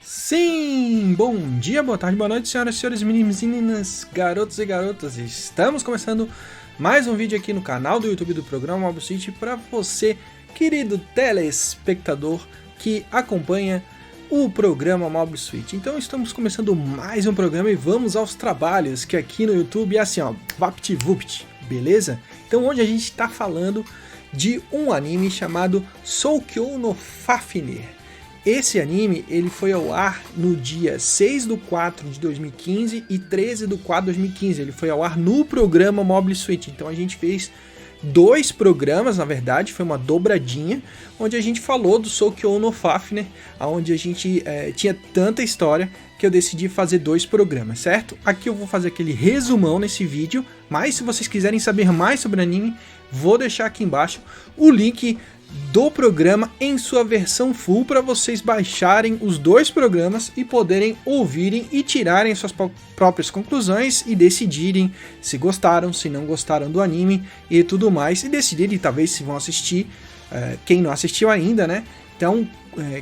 Sim! Bom dia, boa tarde, boa noite, senhoras e senhores, meninos e meninas, garotos e garotas. Estamos começando mais um vídeo aqui no canal do YouTube do programa Mobile Suit para você, querido telespectador que acompanha o programa Mobile Suit. Então estamos começando mais um programa e vamos aos trabalhos, que aqui no YouTube é assim, ó, VaptVupt, beleza? Então hoje a gente está falando de um anime chamado Soukyou no Fafner. Esse anime ele foi ao ar no dia 6/4 de 2015 e 13/4 de 2015. Ele foi ao ar no programa Mobile Suit. Então a gente fez dois programas, na verdade, foi uma dobradinha, onde a gente falou do Soukyou no Fafner, onde a gente tinha tanta história que eu decidi fazer dois programas, certo? Aqui eu vou fazer aquele resumão nesse vídeo, mas se vocês quiserem saber mais sobre o anime, vou deixar aqui embaixo o link do programa em sua versão full para vocês baixarem os dois programas e poderem ouvirem e tirarem suas próprias conclusões e decidirem se gostaram, se não gostaram do anime e tudo mais, e decidirem talvez se vão assistir, quem não assistiu ainda, né? Então,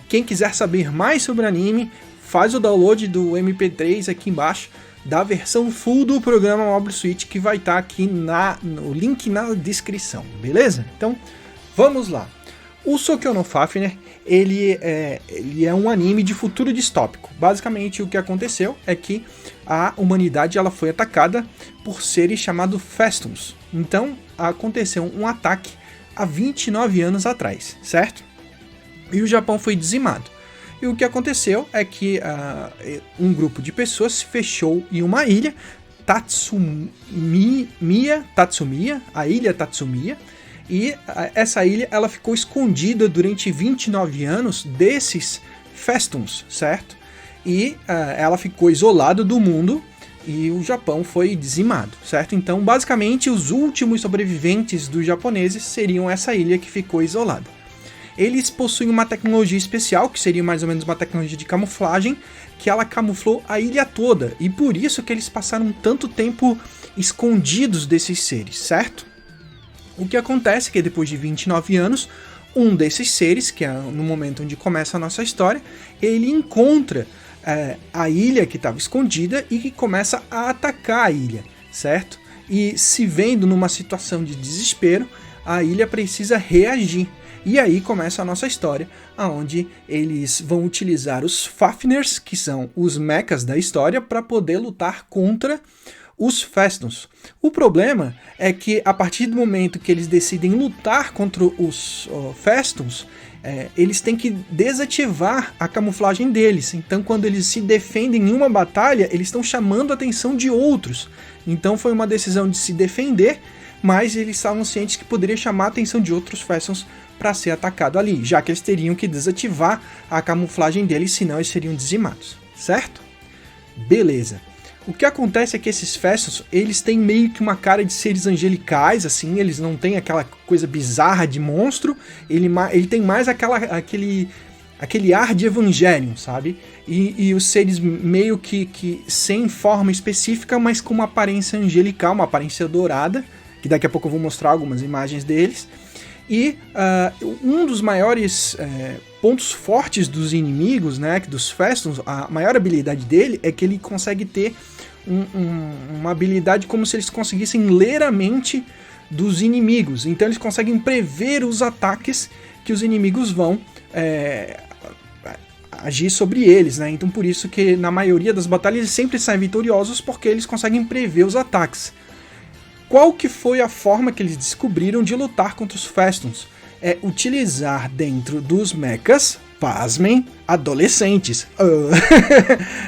quem quiser saber mais sobre o anime, faz o download do MP3 aqui embaixo da versão full do programa Mobile Suit, que vai estar aqui no link na descrição, beleza? Então, vamos lá. O Soukyou no Fafner, ele é um anime de futuro distópico. Basicamente, o que aconteceu é que a humanidade ela foi atacada por seres chamados Festoons. Então, aconteceu um ataque há 29 anos atrás, certo? E o Japão foi dizimado. E o que aconteceu é que um grupo de pessoas se fechou em uma ilha, Tatsumiya, a ilha Tatsumiya, e essa ilha ela ficou escondida durante 29 anos desses Festoons, certo? E ela ficou isolada do mundo e o Japão foi dizimado, certo? Então, basicamente, os últimos sobreviventes dos japoneses seriam essa ilha que ficou isolada. Eles possuem uma tecnologia especial, que seria mais ou menos uma tecnologia de camuflagem, que ela camuflou a ilha toda, e por isso que eles passaram tanto tempo escondidos desses seres, certo? O que acontece é que depois de 29 anos, um desses seres, que é no momento onde começa a nossa história, ele encontra a ilha que estava escondida e que começa a atacar a ilha, certo? E se vendo numa situação de desespero, a ilha precisa reagir. E aí começa a nossa história, onde eles vão utilizar os Fafners, que são os mechas da história, para poder lutar contra os Festoons. O problema é que a partir do momento que eles decidem lutar contra os Festoons, eles têm que desativar a camuflagem deles. Então, quando eles se defendem em uma batalha, eles estão chamando a atenção de outros. Então, foi uma decisão de se defender, mas eles estavam cientes que poderia chamar a atenção de outros Festoons para ser atacado ali, já que eles teriam que desativar a camuflagem deles, senão eles seriam dizimados, certo? Beleza. O que acontece é que esses Festoons, eles têm meio que uma cara de seres angelicais, assim, eles não têm aquela coisa bizarra de monstro, ele tem mais aquele ar de Evangelion, sabe? E os seres meio que sem forma específica, mas com uma aparência angelical, uma aparência dourada, que daqui a pouco eu vou mostrar algumas imagens deles. E um dos maiores pontos fortes dos inimigos, né, dos Festoons, a maior habilidade dele é que ele consegue ter uma habilidade como se eles conseguissem ler a mente dos inimigos. Então eles conseguem prever os ataques que os inimigos vão agir sobre eles, né? Então por isso que na maioria das batalhas eles sempre saem vitoriosos, porque eles conseguem prever os ataques. Qual que foi a forma que eles descobriram de lutar contra os Festoons? É utilizar dentro dos mechas, pasmem, adolescentes,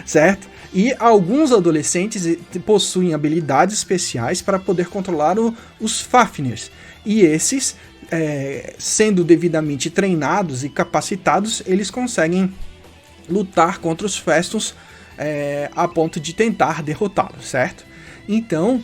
certo? E alguns adolescentes possuem habilidades especiais para poder controlar os Fafners. E esses, sendo devidamente treinados e capacitados, eles conseguem lutar contra os Festoons a ponto de tentar derrotá-los, certo? Então,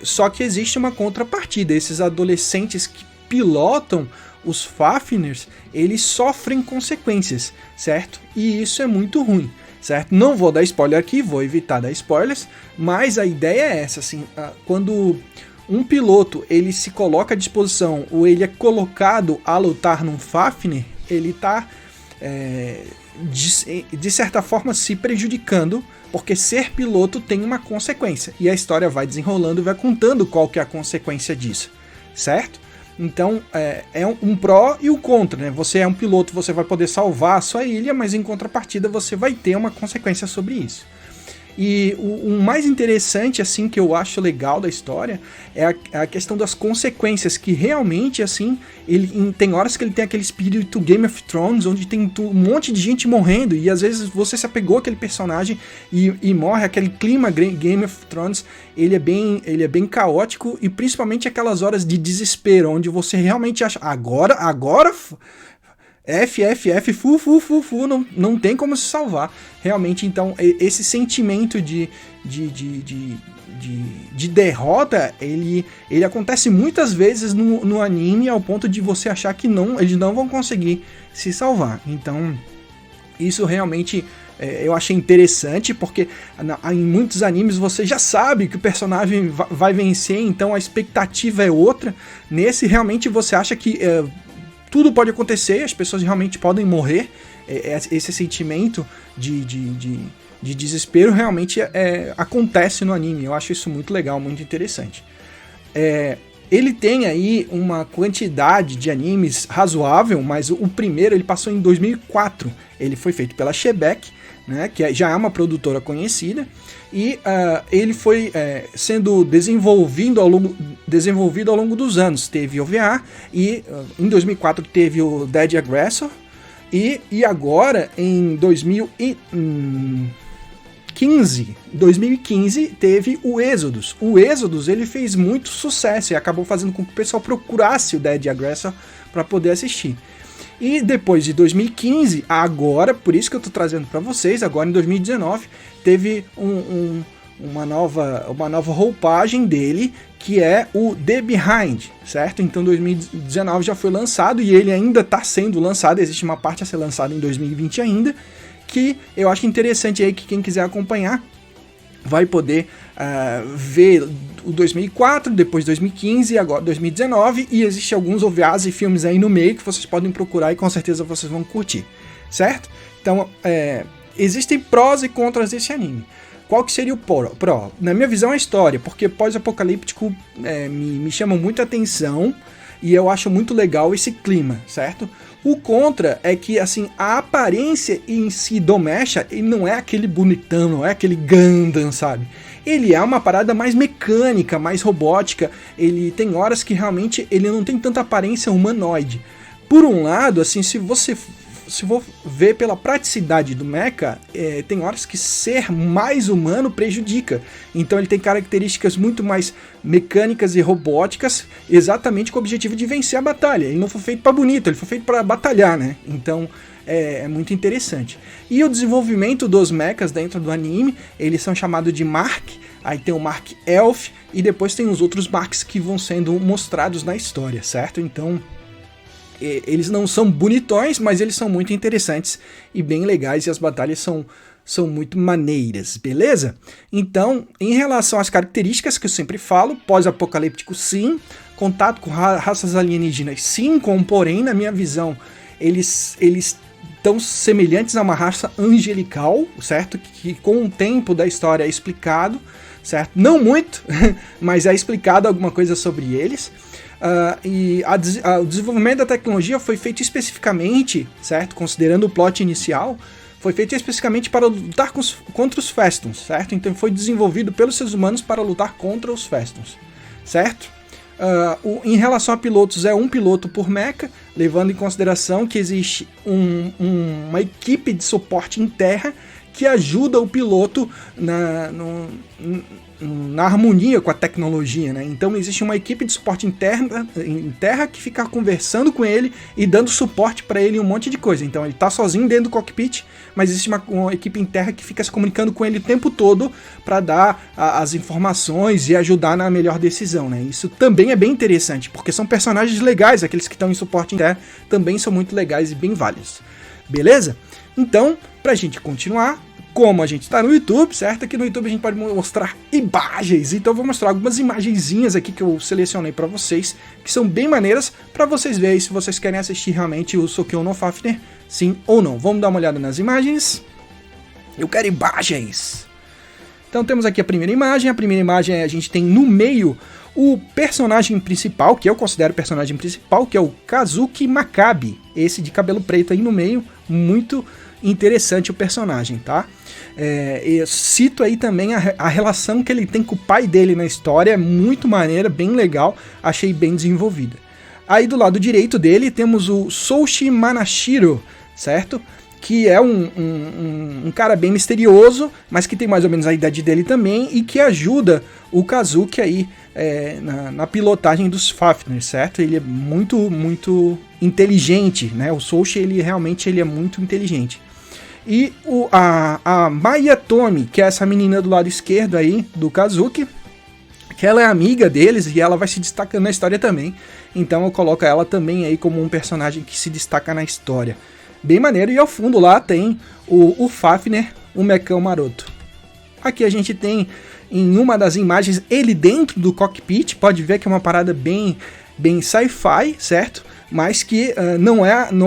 só que existe uma contrapartida. Esses adolescentes que pilotam os Fafners, eles sofrem consequências, certo? E isso é muito ruim, certo? Não vou dar spoiler aqui, vou evitar dar spoilers, mas a ideia é essa, assim, quando um piloto ele se coloca à disposição ou ele é colocado a lutar num Fafner, ele está de certa forma se prejudicando, porque ser piloto tem uma consequência, e a história vai desenrolando e vai contando qual que é a consequência disso, certo? Então é um pró e o contra, né? Você é um piloto, você vai poder salvar a sua ilha, mas em contrapartida você vai ter uma consequência sobre isso. E o mais interessante, assim, que eu acho legal da história é a questão das consequências, que realmente, assim, tem horas que ele tem aquele espírito Game of Thrones, onde tem um monte de gente morrendo, e às vezes você se apegou àquele personagem e morre, aquele clima Game of Thrones, ele é bem caótico, e principalmente aquelas horas de desespero, onde você realmente acha, agora... não tem como se salvar. Realmente, então, esse sentimento de derrota, ele acontece muitas vezes no anime, ao ponto de você achar que eles não vão conseguir se salvar. Então, isso realmente eu achei interessante, porque em muitos animes você já sabe que o personagem vai vencer, então a expectativa é outra. Nesse, realmente, você acha que... tudo pode acontecer, as pessoas realmente podem morrer. Esse sentimento de desespero realmente acontece no anime. Eu acho isso muito legal, muito interessante. Ele tem aí uma quantidade de animes razoável, mas o primeiro ele passou em 2004. Ele foi feito pela Shebeck, né, que já é uma produtora conhecida, e ele foi sendo desenvolvido ao longo dos anos. Teve OVA, e em 2004 teve o Dead Aggressor, e agora em 2015 teve o Exodus. O Exodus ele fez muito sucesso e acabou fazendo com que o pessoal procurasse o Dead Aggressor para poder assistir. E depois de 2015, agora, por isso que eu tô trazendo para vocês, agora em 2019, teve uma nova roupagem dele, que é o The Behind, certo? Então 2019 já foi lançado e ele ainda está sendo lançado, existe uma parte a ser lançada em 2020 ainda, que eu acho interessante aí que quem quiser acompanhar vai poder ver o 2004, depois 2015 e agora 2019, e existem alguns OVAs e filmes aí no meio que vocês podem procurar e com certeza vocês vão curtir, certo? Então, existem prós e contras desse anime. Qual que seria o pró? Na minha visão é a história, porque pós-apocalíptico me chama muita atenção e eu acho muito legal esse clima, certo? O contra é que, assim, a aparência em si do Mecha, ele não é aquele bonitão, não é aquele Gundam, sabe? Ele é uma parada mais mecânica, mais robótica, ele tem horas que realmente ele não tem tanta aparência humanoide. Por um lado, assim, se for ver pela praticidade do mecha, tem horas que ser mais humano prejudica. Então ele tem características muito mais mecânicas e robóticas, exatamente com o objetivo de vencer a batalha. Ele não foi feito para bonito, ele foi feito para batalhar, né? Então é muito interessante. E o desenvolvimento dos mechas dentro do anime, eles são chamados de Mark, aí tem o Mark Elf, e depois tem os outros Marks que vão sendo mostrados na história, certo? Então eles não são bonitões, mas eles são muito interessantes e bem legais, e as batalhas são muito maneiras, beleza? Então, em relação às características que eu sempre falo, pós-apocalíptico sim, contato com raças alienígenas sim, com porém, na minha visão, eles tão semelhantes a uma raça angelical, certo? Que com o tempo da história é explicado, certo? Não muito, mas é explicado alguma coisa sobre eles. E o desenvolvimento da tecnologia foi feito especificamente, certo? Considerando o plot inicial, foi feito especificamente para lutar contra os Festoons, certo? Então foi desenvolvido pelos seres humanos para lutar contra os Festoons, certo? Em relação a pilotos, é um piloto por mecha, levando em consideração que existe uma equipe de suporte em terra que ajuda o piloto na harmonia com a tecnologia, né? Então existe uma equipe de suporte em terra que fica conversando com ele e dando suporte para ele em um monte de coisa. Então ele tá sozinho dentro do cockpit, mas existe uma equipe em terra que fica se comunicando com ele o tempo todo para dar as informações e ajudar na melhor decisão, né? Isso também é bem interessante, porque são personagens legais, aqueles que estão em suporte em terra também são muito legais e bem válidos. Beleza? Então, pra gente continuar, como a gente está no YouTube, certo? Aqui no YouTube a gente pode mostrar imagens, então eu vou mostrar algumas imagenzinhas aqui que eu selecionei para vocês, que são bem maneiras para vocês verem se vocês querem assistir realmente o Sokyo no Fafner, sim ou não. Vamos dar uma olhada nas imagens. Eu quero imagens! Então temos aqui a primeira imagem a gente tem no meio o personagem principal, que eu considero o personagem principal, que é o Kazuki Makabe, esse de cabelo preto aí no meio, muito interessante o personagem, tá? Eu cito aí também a relação que ele tem com o pai dele na história, é muito maneira, bem legal, achei bem desenvolvida. Aí do lado direito dele temos o Soushi Manashiro, certo? Que é um cara bem misterioso, mas que tem mais ou menos a idade dele também, e que ajuda o Kazuki aí na pilotagem dos Fafner, certo? Ele é muito inteligente, né? O Soushi, ele realmente é muito inteligente. E a Maya Tomi, que é essa menina do lado esquerdo aí, do Kazuki, que ela é amiga deles e ela vai se destacando na história também. Então eu coloco ela também aí como um personagem que se destaca na história. Bem maneiro, e ao fundo lá tem o Fafner, o mecão maroto. Aqui a gente tem, em uma das imagens, ele dentro do cockpit, pode ver que é uma parada bem sci-fi, certo? Mas que não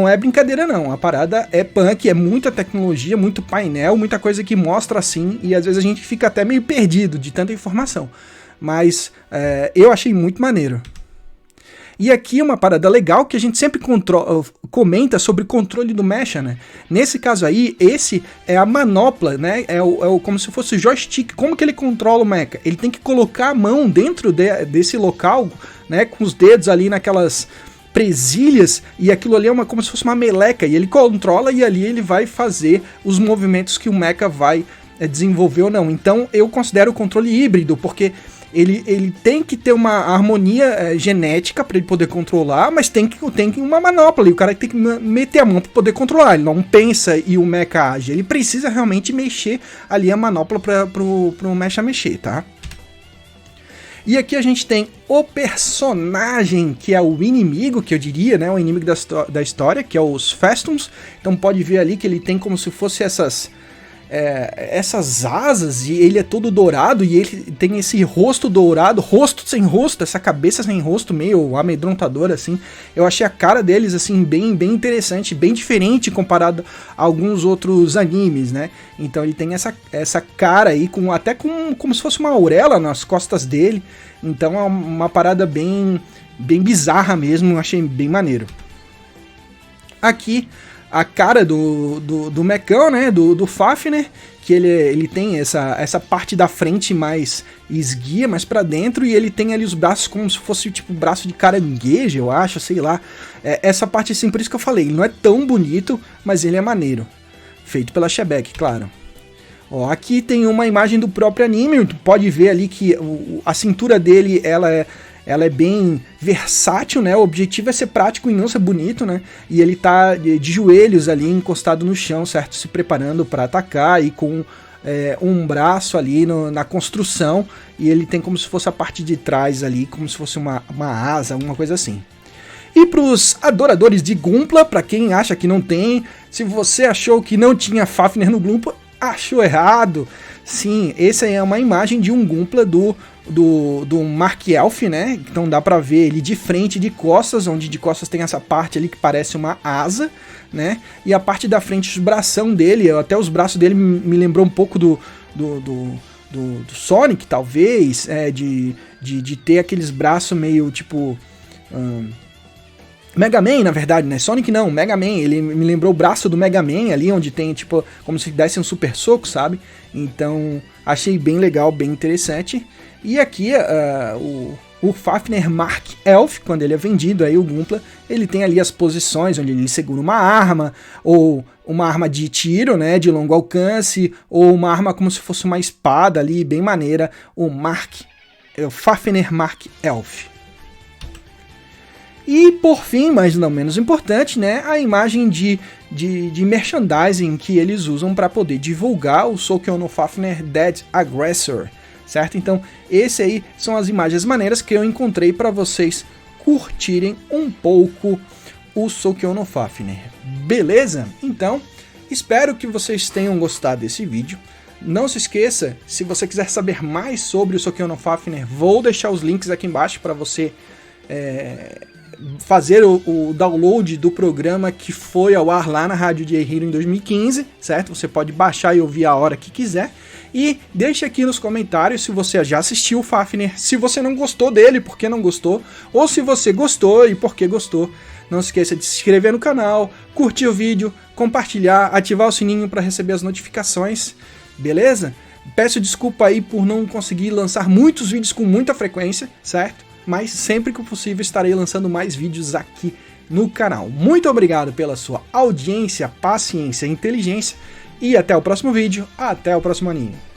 é brincadeira não, a parada é punk, é muita tecnologia, muito painel, muita coisa que mostra assim, e às vezes a gente fica até meio perdido de tanta informação. Mas eu achei muito maneiro. E aqui uma parada legal que a gente sempre comenta sobre o controle do mecha, né? Nesse caso aí, esse é a manopla, né? Como se fosse o joystick. Como que ele controla o mecha? Ele tem que colocar a mão dentro desse local, né? Com os dedos ali naquelas presilhas, e aquilo ali é como se fosse uma meleca, e ele controla e ali ele vai fazer os movimentos que o mecha vai desenvolver ou não. Então eu considero o controle híbrido, porque ele tem que ter uma harmonia genética para ele poder controlar, mas tem que uma manopla, e o cara tem que meter a mão para poder controlar. Ele não pensa e o mecha age, ele precisa realmente mexer ali a manopla para o mecha mexer, tá? E aqui a gente tem o personagem que é o inimigo, que eu diria, né, o inimigo da história, que é os Festoons. Então pode ver ali que ele tem como se fosse essas asas, e ele é todo dourado, e ele tem esse rosto dourado, rosto sem rosto, essa cabeça sem rosto, meio amedrontadora, assim. Eu achei a cara deles, assim, bem interessante, bem diferente comparado a alguns outros animes, né? Então ele tem essa cara aí, até como se fosse uma auréola nas costas dele. Então é uma parada bem bizarra mesmo, eu achei bem maneiro. Aqui a cara do mecão, né, do Fafner, que ele tem essa parte da frente mais esguia, mais pra dentro, e ele tem ali os braços como se fosse tipo braço de caranguejo, eu acho, sei lá. Essa parte assim, por isso que eu falei, ele não é tão bonito, mas ele é maneiro. Feito pela Shebeck, claro. Ó, aqui tem uma imagem do próprio anime, tu pode ver ali que a cintura dele, ela é bem versátil, né? O objetivo é ser prático e não ser bonito, né? E ele tá de joelhos ali, encostado no chão, certo? Se preparando para atacar, e com um braço ali na construção, e ele tem como se fosse a parte de trás ali, como se fosse uma asa, alguma coisa assim. E para os adoradores de Gunpla, para quem acha que não tem, se você achou que não tinha Fafner no Gunpla, achou errado. Sim, essa é uma imagem de um Gunpla do Mark Elf, né? Então dá pra ver ele de frente e de costas, onde de costas tem essa parte ali que parece uma asa, né? E a parte da frente, os bração dele, até os braços dele me lembrou um pouco do Sonic, talvez, de ter aqueles braços meio tipo... Mega Man, na verdade, né? Sonic não, Mega Man, ele me lembrou o braço do Mega Man ali, onde tem, tipo, como se desse um super soco, sabe? Então, achei bem legal, bem interessante. E aqui, o Fafner Mark Elf, quando ele é vendido, aí o Gunpla, ele tem ali as posições, onde ele segura uma arma, ou uma arma de tiro, né, de longo alcance, ou uma arma como se fosse uma espada ali, bem maneira, o Fafner Mark Elf. E por fim, mas não menos importante, né, a imagem de merchandising que eles usam para poder divulgar o Sokyo no Fafner Dead Aggressor, certo? Então, esse aí são as imagens maneiras que eu encontrei para vocês curtirem um pouco o Sokyo no Fafner. Beleza? Então, Espero que vocês tenham gostado desse vídeo. Não se esqueça, se você quiser saber mais sobre o Sokyo no Fafner, vou deixar os links aqui embaixo para você fazer o download do programa que foi ao ar lá na Rádio J-Hero em 2015, certo? Você pode baixar e ouvir a hora que quiser. E deixe aqui nos comentários se você já assistiu o Fafner, se você não gostou dele, por que não gostou, ou se você gostou e por que gostou. Não se esqueça de se inscrever no canal, curtir o vídeo, compartilhar, ativar o sininho para receber as notificações, beleza? Peço desculpa aí por não conseguir lançar muitos vídeos com muita frequência, certo? Mas sempre que possível estarei lançando mais vídeos aqui no canal. Muito obrigado pela sua audiência, paciência e inteligência. E até o próximo vídeo, até o próximo anime.